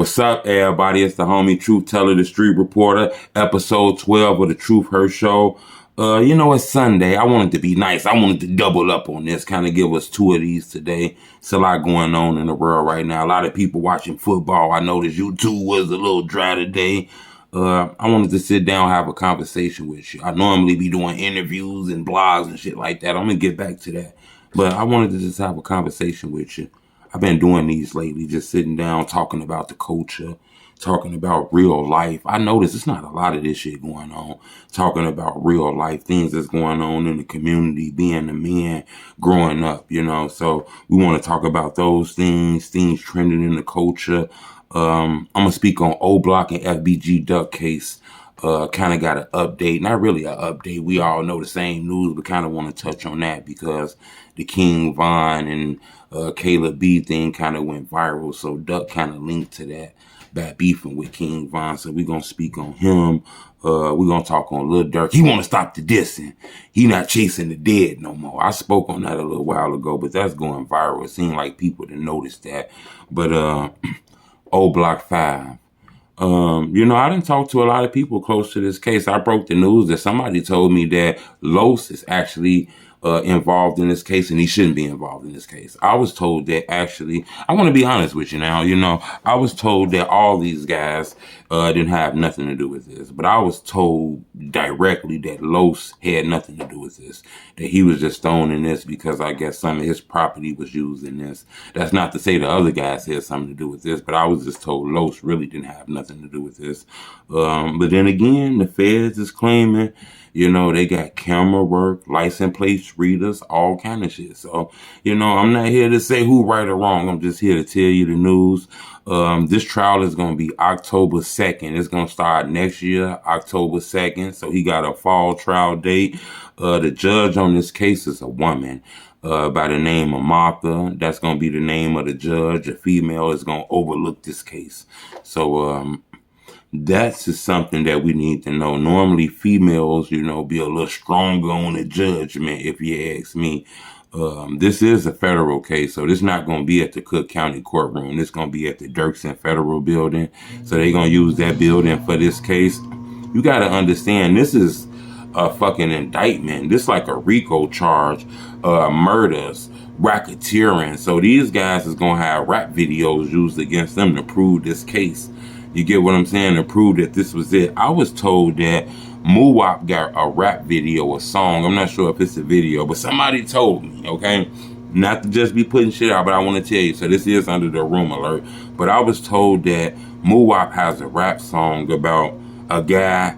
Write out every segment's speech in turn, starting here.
What's up, everybody? It's the homie Truth Teller, the Street Reporter, episode 12 of the Truth Her Show. It's Sunday. I wanted to be nice. I wanted to double up on this, kind of give us two of these today. It's a lot going on in the world right now. A lot of people watching football. I noticed YouTube was a little dry today. I wanted to sit down and have a conversation with you. I normally be doing interviews and blogs and shit like that. I'm going to get back to that. But I wanted to just have a conversation with you. I've been doing these lately, just sitting down, talking about the culture, talking about real life. I notice it's not a lot of this shit going on. Talking about real life, things that's going on in the community, being a man, growing up, So we want to talk about those things trending in the culture. I'm going to speak on Oblock and FBG Duck case. Kind of got an update, not really an update. We all know the same news, but kind of want to touch on that because the King Von and Caleb B thing kind of went viral. So Duck kind of linked to that, bad beefing with King Von. So we're going to speak on him. We're going to talk on Lil Durk. He want to stop the dissing. He not chasing the dead no more. I spoke on that a little while ago, but that's going viral. It seemed like people didn't notice that. But Oblock 5. I didn't talk to a lot of people close to this case. I broke the news that somebody told me that Los is actually involved in this case and he shouldn't be involved in this case. I was told that actually, I want to be honest with you now, I was told that all these guys didn't have nothing to do with this, but I was told directly that Los had nothing to do with this, that he was just thrown in this because I guess some of his property was used in this. That's not to say the other guys had something to do with this, but I was just told Los really didn't have nothing to do with this. But then again, the feds is claiming, they got camera work, license plate readers, all kind of shit. So, I'm not here to say who right or wrong. I'm just here to tell you the news. This trial is going to be October 2nd. It's going to start next year, October 2nd. So he got a fall trial date. The judge on this case is a woman by the name of Martha. That's going to be the name of the judge. A female is going to overlook this case. So, that's just something that we need to know. Normally females, be a little stronger on the judgment, if you ask me. This is a federal case, so this is not going to be at the Cook County courtroom. This is going to be at the Dirksen Federal Building. So they're going to use that building for this case. You got to understand, this is a fucking indictment. This is like a RICO charge, murders, racketeering. So these guys is going to have rap videos used against them to prove this case. You get what I'm saying? To prove that this was it. I was told that Muwop got a rap video, a song. I'm not sure if it's a video, but somebody told me, okay? Not to just be putting shit out, but I want to tell you. So this is under the room alert. But I was told that Muwop has a rap song about a guy,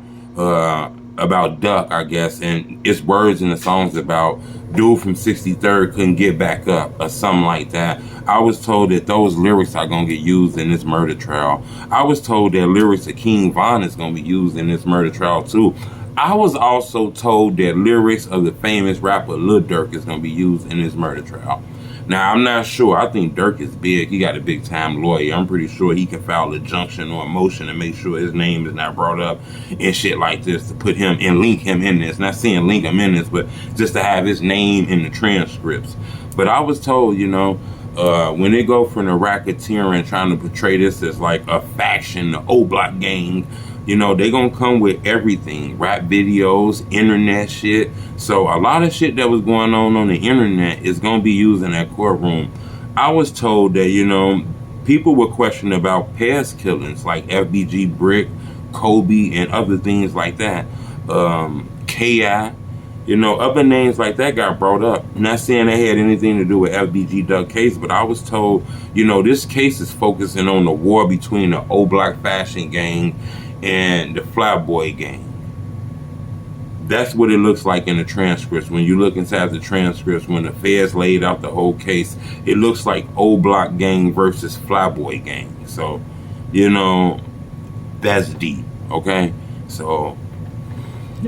about Duck, I guess. And it's words in the songs about dude from 63rd couldn't get back up or something like that. I was told that those lyrics are going to get used in this murder trial. I was told that lyrics of King Von is going to be used in this murder trial too. I was also told that lyrics of the famous rapper Lil Durk is going to be used in this murder trial. Now, I'm not sure. I think Durk is big. He got a big time lawyer. I'm pretty sure he can file a junction or a motion to make sure his name is not brought up and shit like this to put him and link him in this. Not saying link him in this, but just to have his name in the transcripts. But I was told, when they go from the racketeering trying to portray this as like a faction, the Oblock gang, they gonna come with everything, rap videos, internet shit. So a lot of shit that was going on the internet is gonna be used in that courtroom. I was told that, people were questioning about past killings like FBG Brick, Kobe, and other things like that. KI, other names like that got brought up. Not saying they had anything to do with FBG Duck case, but I was told, this case is focusing on the war between the Oblock fashion gang and the Flatboy gang. That's what it looks like in the transcripts. When you look inside the transcripts, when the feds laid out the whole case, it looks like Oblock gang versus Flatboy gang. So, that's deep, okay? So,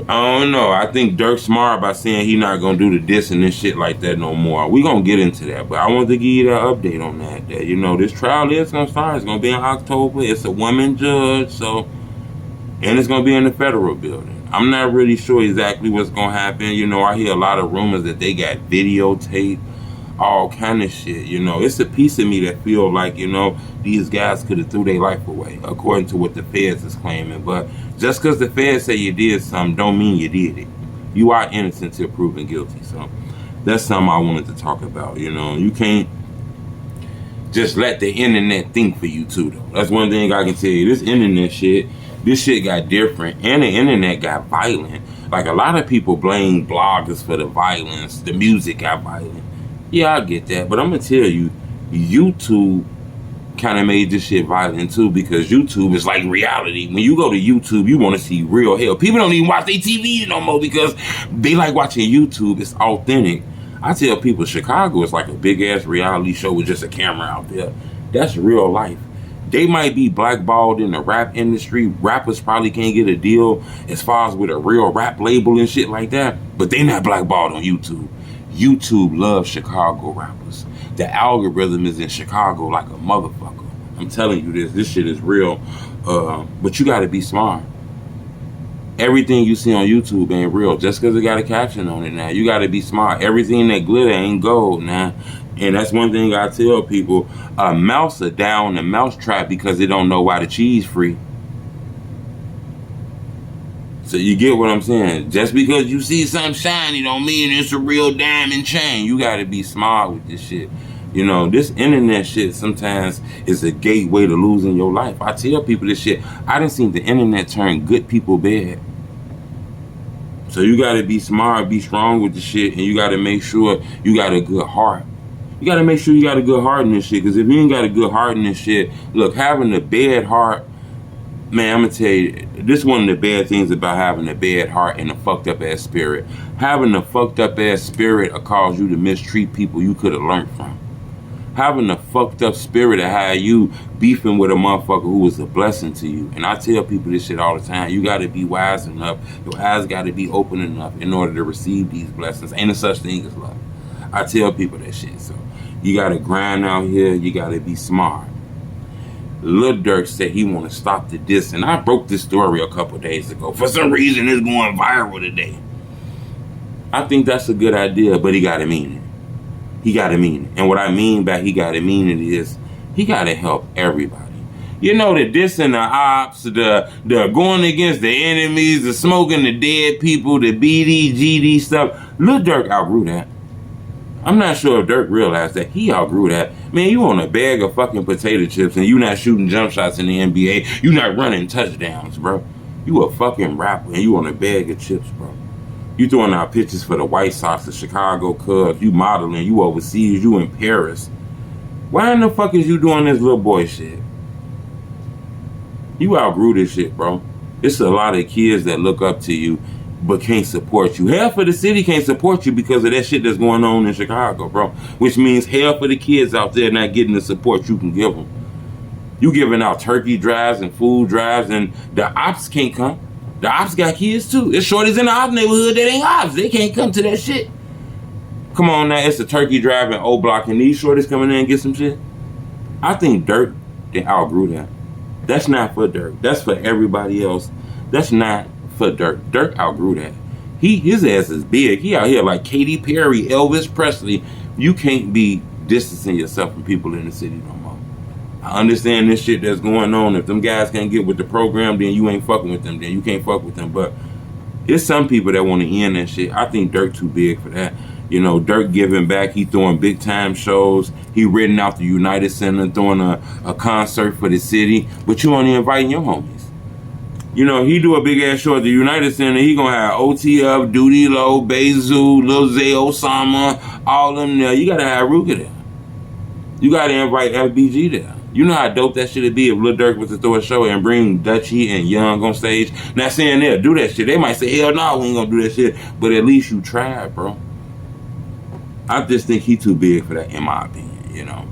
I don't know. I think Durk's smart by saying he not going to do the dissing and shit like that no more. We going to get into that, but I want to give you that update on that. That, this trial is going to start. It's going to be in October. It's a woman judge, so... And it's going to be in the federal building. I'm not really sure exactly what's going to happen. I hear a lot of rumors that they got videotape all kind of shit, you know. It's a piece of me that feel like, you know, these guys could have threw their life away, according to what the feds is claiming. But just because the feds say you did something don't mean you did it. You are innocent till proven guilty. So that's something I wanted to talk about, you know. You can't just let the internet think for you too, though. That's one thing I can tell you. This internet shit, this shit got different, and the internet got violent. Like, a lot of people blame bloggers for the violence. The music got violent. Yeah, I get that, but I'm gonna tell you, YouTube kind of made this shit violent too, because YouTube is like reality. When you go to YouTube, you want to see real hell. People don't even watch their TV no more because they like watching YouTube. It's authentic. I tell people Chicago is like a big ass reality show with just a camera out there. That's real life. They might be blackballed in the rap industry. Rappers probably can't get a deal as far as with a real rap label and shit like that, but they not blackballed on YouTube. YouTube loves Chicago rappers. The algorithm is in Chicago like a motherfucker. I'm telling you this shit is real. But you gotta be smart. Everything you see on YouTube ain't real just because it got a caption on it now. You gotta be smart. Everything that glitter ain't gold now. And that's one thing I tell people. A mouse are down the mouse trap because they don't know why the cheese free. So you get what I'm saying? Just because you see something shiny don't mean it's a real diamond chain. You gotta be smart with this shit. You know, this internet shit sometimes is a gateway to losing your life. I tell people this shit. I done seen the internet turn good people bad. So you gotta be smart, be strong with the shit, and you gotta make sure you got a good heart. You gotta make sure you got a good heart in this shit, because if you ain't got a good heart in this shit, look, having a bad heart, man, I'm gonna tell you, this is one of the bad things about having a bad heart and a fucked up ass spirit. Having a fucked up ass spirit will cause you to mistreat people you could have learned from. Having a fucked up spirit will have you beefing with a motherfucker who was a blessing to you. And I tell people this shit all the time. You gotta be wise enough. Your eyes gotta be open enough in order to receive these blessings. Ain't a such thing as love. I tell people that shit. So you gotta grind out here. You gotta be smart. Lil Durk said he want to stop the diss, and I broke this story a couple days ago. For some reason, it's going viral today. I think that's a good idea, but he got to mean it. He got to mean it. And what I mean by he got to mean it is he got to help everybody. You know, the dissing the ops, the going against the enemies, the smoking the dead people, the BD, stuff. Lil Durk outgrew that. I'm not sure if Durk realized that. He outgrew that. Man, you on a bag of fucking potato chips and you not shooting jump shots in the NBA. You not running touchdowns, bro. You a fucking rapper and you on a bag of chips, bro. You throwing out pictures for the White Sox, the Chicago Cubs. You modeling. You overseas. You in Paris. Why in the fuck is you doing this little boy shit? You outgrew this shit, bro. It's a lot of kids that look up to you but can't support you. Half of the city can't support you because of that shit that's going on in Chicago, bro. Which means half of the kids out there not getting the support you can give them. You giving out turkey drives and food drives, and the ops can't come. The ops got kids too. It's shorties in the ops neighborhood that ain't ops. They can't come to that shit. Come on now, it's a turkey drive in Oblock, and these shorties coming in and get some shit. I think Durk, they outgrew that. That's not for Durk. That's for everybody else. That's not for Durk. Durk outgrew that. His ass is big. He out here like Katy Perry, Elvis Presley. You can't be distancing yourself from people in the city no more. I understand this shit that's going on. If them guys can't get with the program, then you ain't fucking with them. Then you can't fuck with them. But there's some people that want to end that shit. I think Durk too big for that. You know, Durk giving back. He throwing big time shows. He renting out the United Center, throwing a concert for the city. But you only inviting your homies. You know, he do a big ass show at the United Center. He gonna have OTF, Duty Low, Bezu, Lil Zay, Osama, all them there. You gotta have Ruka there. You gotta invite FBG there. You know how dope that shit would be if Lil Durk was to throw a show and bring Dutchie and Young on stage. Not saying they'll do that shit. They might say, hell no, we ain't gonna do that shit. But at least you tried, bro. I just think he too big for that, in my opinion, you know.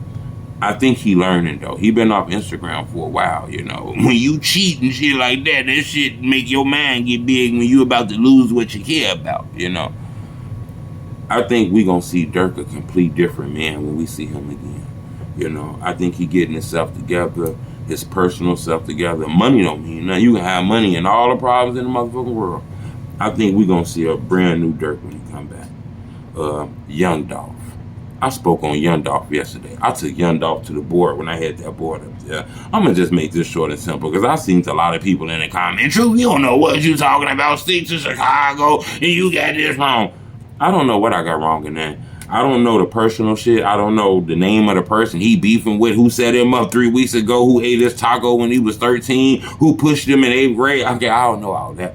I think he learning, though. He been off Instagram for a while, you know. When you cheat and shit like that, that shit make your mind get big when you about to lose what you care about, you know. I think we gonna see Durk a complete different man when we see him again. You know, I think he getting himself together, his personal self together. Money don't mean nothing. You can have money and all the problems in the motherfucking world. I think we gonna see a brand new Durk when he come back. Young Dolph. I spoke on Young Dolph yesterday. I took Young Dolph to the board when I had that board up there. I'm going to just make this short and simple because I've seen a lot of people in the comments, True, you don't know what you talking about. Stick to Chicago and you got this wrong. I don't know what I got wrong in that. I don't know the personal shit. I don't know the name of the person he beefing with, who set him up 3 weeks ago, who ate his taco when he was 13, who pushed him in 8th grade. Okay, I don't know all that.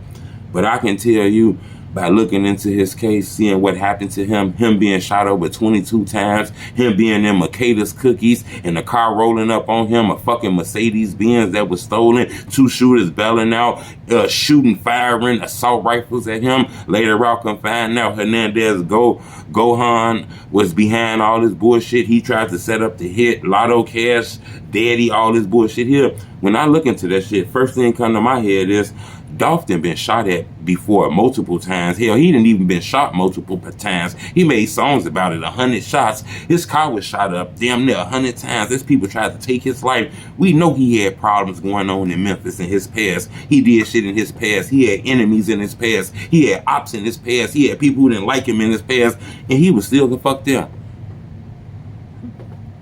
But I can tell you, by looking into his case, seeing what happened to him being shot over 22 times, him being in Makeda's cookies, and the car rolling up on him, a fucking Mercedes-Benz that was stolen, 2 shooters bailing out, shooting, firing assault rifles at him. Later out, come find out Hernandez Gohan was behind all this bullshit. He tried to set up the hit, Lotto Cash, Daddy, all this bullshit here. When I look into that shit, first thing come to my head is, Dolph done been shot at before multiple times. Hell, he didn't even been shot multiple times. He made songs about it, 100 shots. His car was shot up damn near 100 times. There's people tried to take his life. We know he had problems going on in Memphis in his past. He did shit in his past. He had enemies in his past. He had ops in his past. He had people who didn't like him in his past. And he was still the fuck there.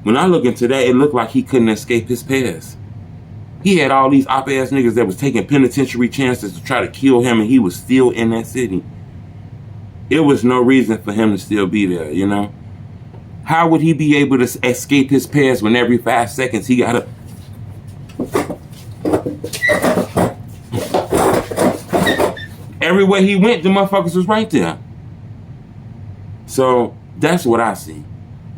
When I look into that, it looked like he couldn't escape his past. He had all these op-ass niggas that was taking penitentiary chances to try to kill him, and he was still in that city. It was no reason for him to still be there, you know? How would he be able to escape his past when every 5 seconds he got to... Everywhere he went, the motherfuckers was right there. So, that's what I see.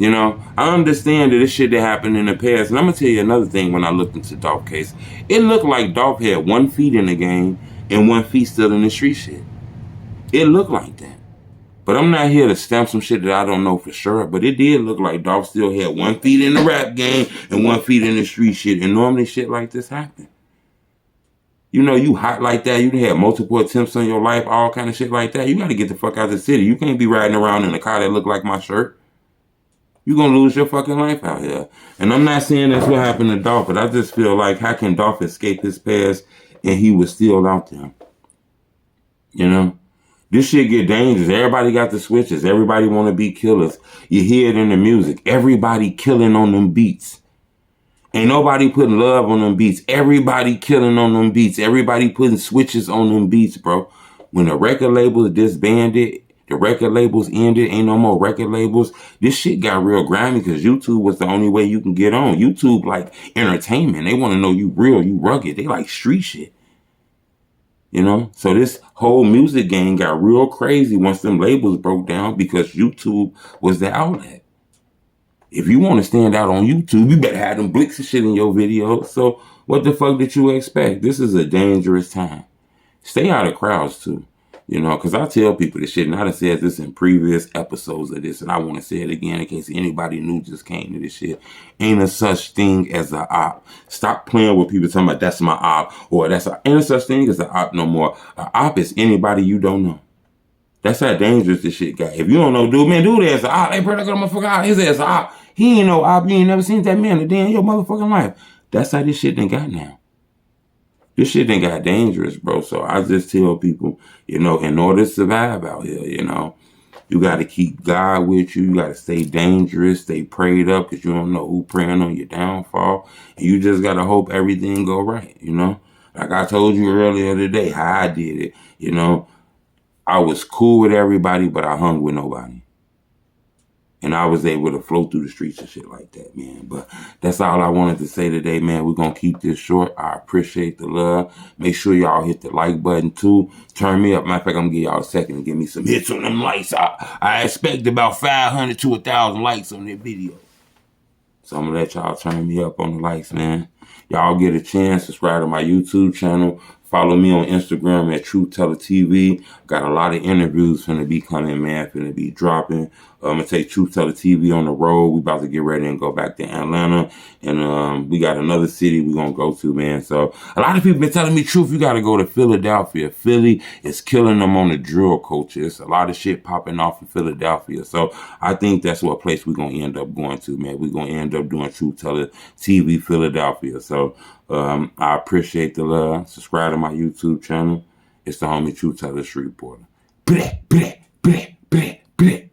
You know, I understand that this shit that happened in the past. And I'm going to tell you another thing when I looked into Dolph's case. It looked like Dolph had 1 feet in the game and 1 feet still in the street shit. It looked like that. But I'm not here to stamp some shit that I don't know for sure. But it did look like Dolph still had 1 feet in the rap game and 1 feet in the street shit. And normally shit like this happen. You know, you hot like that. You had multiple attempts on your life, all kind of shit like that. You got to get the fuck out of the city. You can't be riding around in a car that look like my shirt. You're going to lose your fucking life out here. And I'm not saying that's what happened to Dolph, but I just feel like, how can Dolph escape his past and he was still out there? You know? This shit get dangerous. Everybody got the switches. Everybody want to be killers. You hear it in the music. Everybody killing on them beats. Ain't nobody putting love on them beats. Everybody killing on them beats. Everybody putting switches on them beats, bro. When the record labels disbanded, the record labels ended, ain't no more record labels. This shit got real grimy because YouTube was the only way you can get on. YouTube like entertainment. They want to know you real, you rugged. They like street shit. You know? So this whole music game got real crazy once them labels broke down because YouTube was the outlet. If you want to stand out on YouTube, you better have them blicks and shit in your videos. So what the fuck did you expect? This is a dangerous time. Stay out of crowds too. You know, because I tell people this shit, and I done said this in previous episodes of this, and I want to say it again in case anybody new just came to this shit. Ain't a such thing as a op. Stop playing with people talking about that's my op, or that's a, ain't a such thing as a op no more. A op is anybody you don't know. That's how dangerous this shit got. If you don't know, dude, man, dude that's a op. Hey, bro, that motherfucker out. His ass a op. He ain't no op. You ain't never seen that man a day in your motherfucking life. That's how this shit done got now. This shit done got dangerous, bro. So I just tell people, you know, in order to survive out here, you know, you got to keep God with you. You got to stay dangerous, stay prayed up because you don't know who praying on your downfall. And you just got to hope everything go right, you know. Like I told you earlier today, how I did it, you know. I was cool with everybody, but I hung with nobody. And I was able to flow through the streets and shit like that, man. But that's all I wanted to say today, man. We're going to keep this short. I appreciate the love. Make sure y'all hit the like button, too. Turn me up. Matter of fact, I'm going to give y'all a second to give me some hits on them likes. I expect about 500 to 1,000 likes on that video. So I'm going to let y'all turn me up on the likes, man. Y'all get a chance. Subscribe to my YouTube channel. Follow me on Instagram at Truth Teller TV. Got a lot of interviews finna be coming, man. Finna be dropping. I'm gonna take Truth Teller TV on the road. We about to get ready and go back to Atlanta. And we got another city we gonna go to, man. So a lot of people been telling me, Truth, you gotta go to Philadelphia. Philly is killing them on the drill culture. It's a lot of shit popping off in Philadelphia. So I think that's what place we're gonna end up going to, man. We're gonna end up doing Truth Teller TV Philadelphia. So I appreciate the love. Subscribe to my YouTube channel. It's the homie Truth Teller Street Reporter. Bleh, bleh, bleh, bleh, bleh.